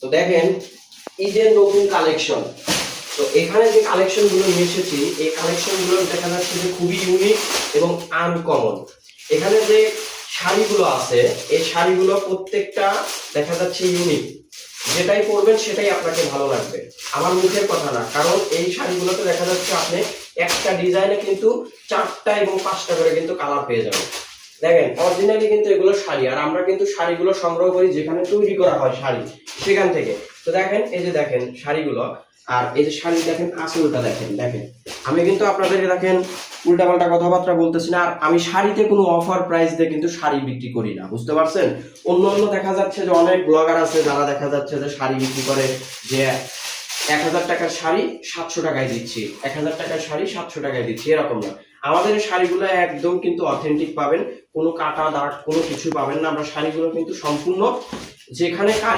তো দেখেন এই যে নতুন কালেকশন, তো এখানে যে কালেকশন গুলো নিয়ে এসেছি এই কালেকশন গুলো দেখা যাচ্ছে যে খুবই ইউনিক এবং আনকমন। এখানে যে শাড়িগুলো আছে এই শাড়িগুলো প্রত্যেকটা দেখা যাচ্ছে ইউনিক, যেটাই পরবেন সেটাই আপনাকে ভালো লাগবে, আমার মুখের কথা না। কারণ এই শাড়িগুলোতে দেখা যাচ্ছে আপনি একটা ডিজাইনে কিন্তু 4টা এবং 5টা করে কিন্তু কালার পেয়ে যাবেন। দেখেন অরিজিনালি কিন্তু এগুলো শাড়ি, আর আমরা কিন্তু শাড়িগুলো সংগ্রহ করি যেখানে তৈরি করা হয় শাড়ি সেখান থেকে। তো দেখেন এই যে দেখেন শাড়িগুলো, আর এই যে শাড়ি দেখেন আঁচলটা দেখেন। দেখেন আমি কিন্তু আপনাদেরকে দেখেন উল্টাপাল্টা কথাবার্তা বলতেছি না, আর আমি শাড়িতে কোনো অফার প্রাইস দিয়ে কিন্তু শাড়ি বিক্রি করি না, বুঝতে পারছেন। অন্য অন্য দেখা যাচ্ছে যে অনেক ব্লগার আছে যারা দেখা যাচ্ছে যে শাড়ি বিক্রি করে যে 1000 টাকার শাড়ি 700 টাকায় দিচ্ছি, 1000 টাকার শাড়ি 700 টাকায় দিচ্ছি, এরকম না। আমাদের এই শাড়িগুলো একদম কিন্তু অথেন্টিক পাবেন, কোনো কাটা দাগ কোনো কিছু পাবেন না। আমরা শাড়িগুলো কিন্তু সম্পূর্ণ যেখানে